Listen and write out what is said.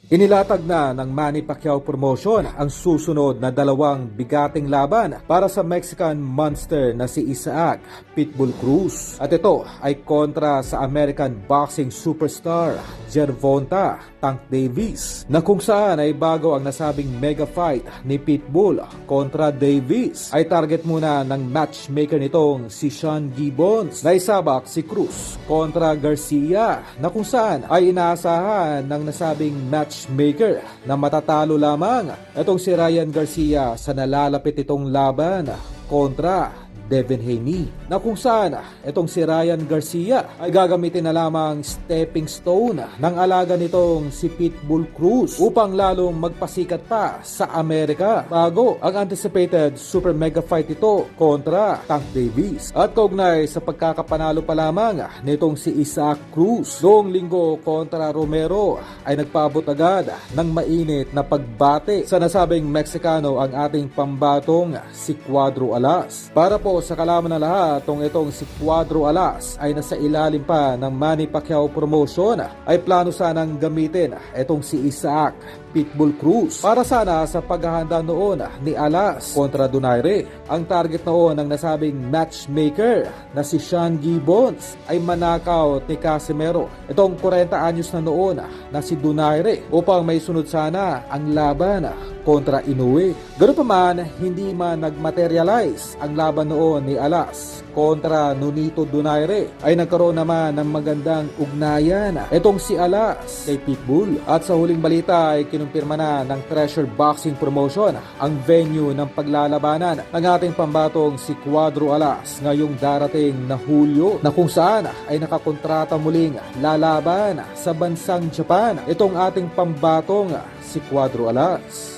Inilatag na ng Manny Pacquiao Promotion ang susunod na dalawang bigating laban para sa Mexican monster na si Isaac Pitbull Cruz. At ito ay kontra sa American boxing superstar Gervonta Tank Davis, na kung saan ay bago ang nasabing mega fight ni Pitbull kontra Davis ay target muna ng matchmaker nitong si Sean Gibbons na isabak si Cruz kontra Garcia, na kung saan ay inaasahan ng nasabing matchmaker na matatalo lamang itong si Ryan Garcia sa nalalapit itong laban kontra Devin Haney, na kung saan itong si Ryan Garcia ay gagamitin na lamang stepping stone ng alaga nitong si Pitbull Cruz upang lalong magpasikat pa sa Amerika bago ang anticipated super mega fight ito kontra Tank Davis. At kaugnay sa pagkakapanalo pa lamang nitong si Isaac Cruz noong linggo kontra Romero ay nagpaabot agad ng mainit na pagbate sa nasabing Meksikano ang ating pambatong si Cuadro Alas. Para po sa kalaman na lahat, itong si Cuadro Alas ay nasa ilalim pa ng Manny Pacquiao Promotion ay plano sanang gamitin itong si Isaac Pitbull Cruz para sana sa paghahanda noon ni Alas kontra Donaire. Ang target noon ng nasabing matchmaker na si Sean Gibbons ay manakaw ni Casimero, itong 40 anyos na noon na si Donaire, upang may sunod sana ang laban kontra Inoue. Ganoon pa man, hindi man nagmaterialize ang laban noon ni Alas kontra Nonito Donaire, ay nagkaroon naman ng magandang ugnayan itong si Alas kay Pitbull. At sa huling balita ay kinumpirma na ng Treasure Boxing Promotion ang venue ng paglalabanan ng ating pambatong si Cuadro Alas ngayong darating na Hulyo, na kung saan ay nakakontrata muling lalaban sa bansang Japan itong ating pambatong si Cuadro Alas.